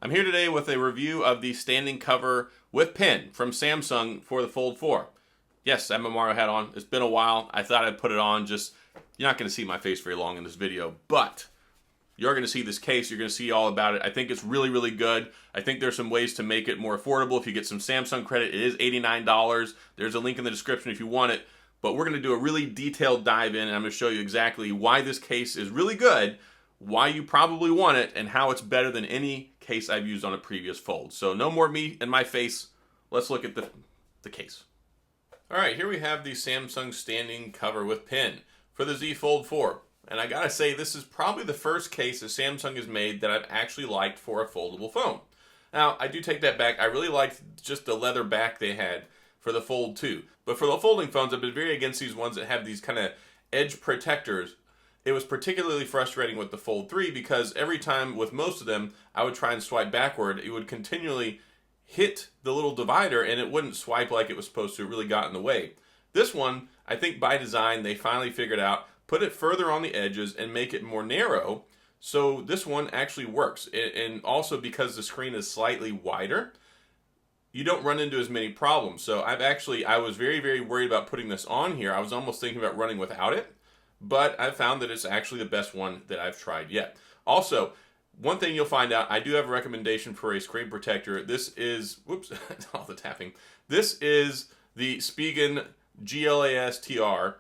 I'm here today with a review of the standing cover with pen from Samsung for the Fold 4. Yes, I have my Mario hat on. It's been a while. I thought I'd put it on. Just, you're not going to see my face very long in this video, but you're going to see this case. You're going to see all about it. I think it's really, really good. I think there's some ways to make it more affordable. If you get some Samsung credit, it is $89. There's a link in the description if you want it. But we're going to do a really detailed dive in, and I'm going to show you exactly why this case is really good, why you probably want it, and how it's better than any case I've used on a previous Fold. So no more me and my face. Let's look at the case. All right, here we have the Samsung standing cover with pen for the Z Fold 4. And I gotta say, this is probably the first case that Samsung has made that I've actually liked for a foldable phone. Now, I do take that back. I really liked just the leather back they had for the Fold 2. But for the folding phones, I've been very against these ones that have these kind of edge protectors. It was particularly frustrating with the Fold 3 because every time with most of them, I would try and swipe backward. It would continually hit the little divider and it wouldn't swipe like it was supposed to. It really got in the way. This one, I think by design, they finally figured out, put it further on the edges and make it more narrow. So this one actually works. And also because the screen is slightly wider, you don't run into as many problems. So I was very, very worried about putting this on here. I was almost thinking about running without it. But I've found that it's actually the best one that I've tried yet. Also, one thing you'll find out, I do have a recommendation for a screen protector. This is, whoops, all the tapping. This is the Spigen Glas TR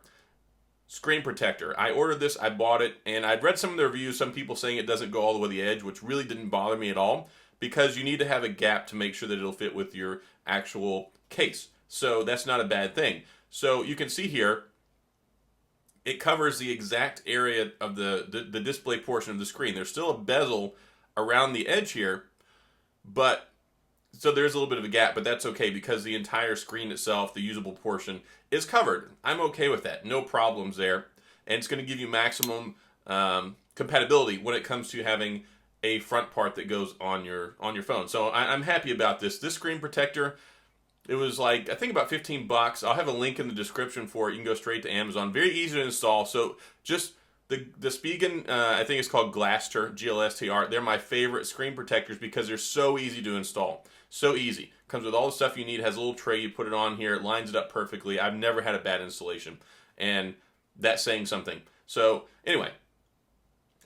screen protector. I ordered this, I bought it, and I've read some of the reviews, some people saying it doesn't go all the way to the edge, which really didn't bother me at all, because you need to have a gap to make sure that it'll fit with your actual case. So that's not a bad thing. So you can see here, it covers the exact area of the display portion of the screen. There's still a bezel around the edge here, but so there's a little bit of a gap, but that's okay because the entire screen itself, the usable portion, is covered. I'm okay with that. No problems there. And it's going to give you maximum compatibility when it comes to having a front part that goes on your phone. So I'm happy about this. This screen protector, it was like, I think about 15 bucks. I'll have a link in the description for it. You can go straight to Amazon. Very easy to install. So just the Spigen, I think it's called Glaster, GLSTR. They're my favorite screen protectors because they're so easy to install. So easy. Comes with all the stuff you need. Has a little tray. You put it on here. It lines it up perfectly. I've never had a bad installation. And that's saying something. So anyway,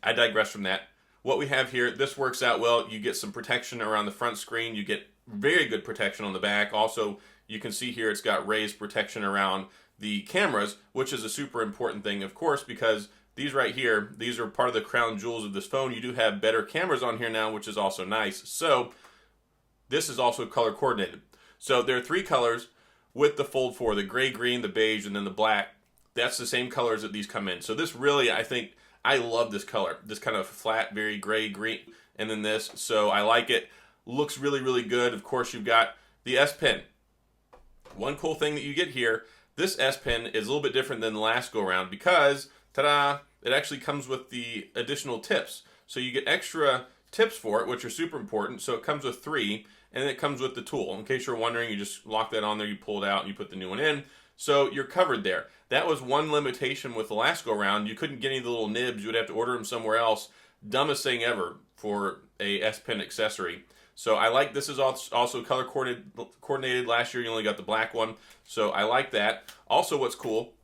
I digress from that. What we have here, this works out well. You get some protection around the front screen. You get very good protection on the back. Also, you can see here it's got raised protection around the cameras, which is a super important thing, of course, because these right here, these are part of the crown jewels of this phone. You do have better cameras on here now, which is also nice. So this is also color coordinated. So there are 3 colors with the Fold 4, the gray, green, the beige, and then the black. That's the same colors that these come in. So this really, I think, I love this color. This kind of flat, very gray, green, and then this. So I like it. Looks really, really good. Of course, you've got the S Pen. One cool thing that you get here, this S Pen is a little bit different than the last go around because, ta-da, it actually comes with the additional tips. So you get extra tips for it, which are super important. So it comes with 3, and then it comes with the tool. In case you're wondering, you just lock that on there, you pull it out, and you put the new one in. So you're covered there. That was one limitation with the last go around. You couldn't get any of the little nibs. You would have to order them somewhere else. Dumbest thing ever for a S Pen accessory. So I like this is also color coordinated. Last year you only got the black one. So I like that. Also what's cool,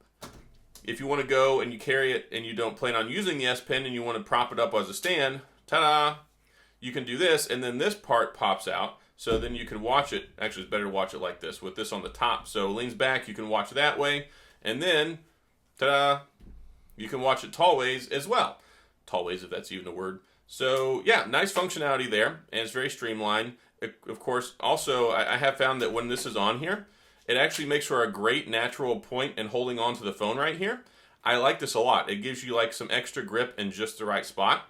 if you want to go and you carry it and you don't plan on using the S Pen and you want to prop it up as a stand, ta-da, you can do this and then this part pops out. So then you can watch it. Actually, it's better to watch it like this with this on the top. So it leans back, you can watch that way. And then, ta-da, you can watch it tall ways as well. Tall ways, if that's even a word. So yeah, nice functionality there. And it's very streamlined. Of course, also, I have found that when this is on here, it actually makes for a great natural point in holding onto the phone right here. I like this a lot. It gives you like some extra grip in just the right spot.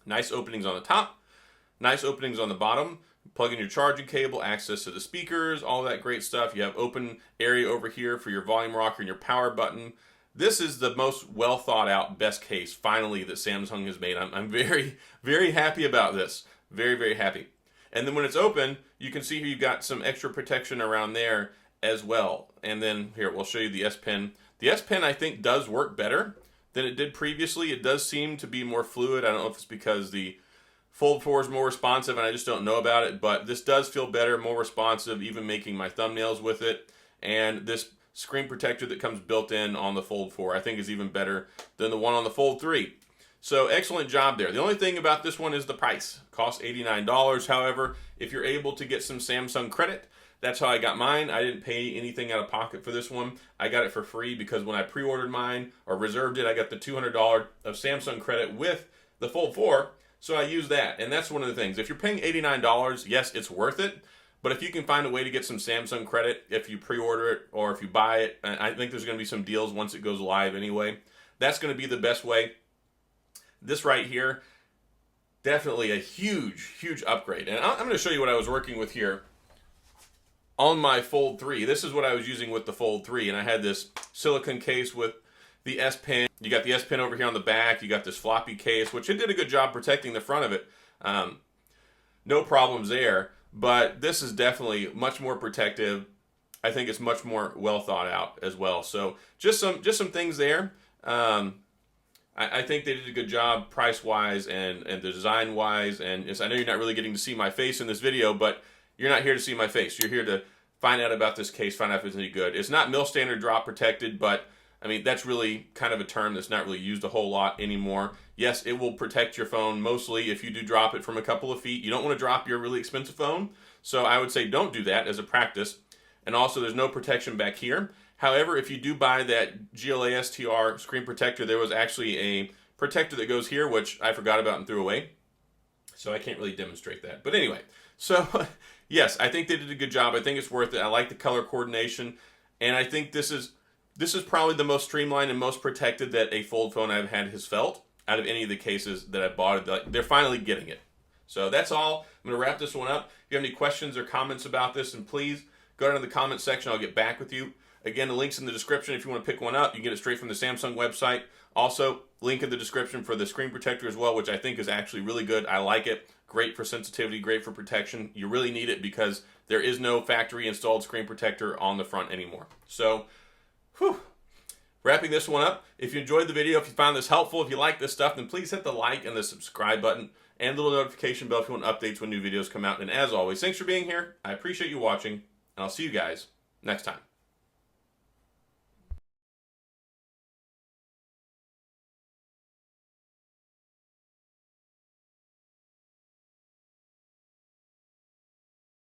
Nice openings on the top. Nice openings on the bottom. Plug in your charging cable, access to the speakers, all that great stuff. You have open area over here for your volume rocker and your power button. This is the most well thought out, best case, finally, that Samsung has made. I'm very, very happy about this. Very, very happy. And then when it's open, you can see here you've got some extra protection around there as well. And then here, we'll show you the S Pen. The S Pen, I think, does work better than it did previously. It does seem to be more fluid. I don't know if it's because the Fold 4 is more responsive and I just don't know about it, but this does feel better, more responsive, even making my thumbnails with it. And this screen protector that comes built in on the Fold 4 I think is even better than the one on the Fold 3. So excellent job there. The only thing about this one is the price. It costs $89. However, if you're able to get some Samsung credit, that's how I got mine. I didn't pay anything out of pocket for this one. I got it for free because when I pre-ordered mine or reserved it, I got the $200 of Samsung credit with the Fold 4. So I use that. And that's one of the things. If you're paying $89, yes, it's worth it. But if you can find a way to get some Samsung credit, if you pre-order it or if you buy it, I think there's going to be some deals once it goes live anyway. That's going to be the best way. This right here, definitely a huge, huge upgrade. And I'm going to show you what I was working with here on my Fold 3. This is what I was using with the Fold 3. And I had this silicone case with the S Pen. You got the S Pen over here on the back. You got this floppy case, which it did a good job protecting the front of it. No problems there. But this is definitely much more protective. I think it's much more well thought out as well. So just some things there. I think they did a good job price-wise and design-wise. And I know you're not really getting to see my face in this video, but you're not here to see my face. You're here to find out about this case, find out if it's any good. It's not mil-standard drop protected, but I mean, that's really kind of a term that's not really used a whole lot anymore. Yes, it will protect your phone mostly if you do drop it from a couple of feet. You don't want to drop your really expensive phone, so I would say don't do that as a practice. And also, there's no protection back here. However, if you do buy that GLASTR screen protector, there was actually a protector that goes here, which I forgot about and threw away. So I can't really demonstrate that. But anyway, so yes, I think they did a good job. I think it's worth it. I like the color coordination. And I think this is probably the most streamlined and most protected that a fold phone I've had has felt out of any of the cases that I've bought. They're finally getting it. So that's all. I'm going to wrap this one up. If you have any questions or comments about this, and please go down to the comment section. I'll get back with you. Again, the link's in the description. If you want to pick one up, you can get it straight from the Samsung website. Also, link in the description for the screen protector as well, which I think is actually really good. I like it. Great for sensitivity, great for protection. You really need it because there is no factory installed screen protector on the front anymore. So, wrapping this one up. If you enjoyed the video, if you found this helpful, if you like this stuff, then please hit the like and the subscribe button and the little notification bell if you want updates when new videos come out. And as always, thanks for being here. I appreciate you watching, and I'll see you guys next time.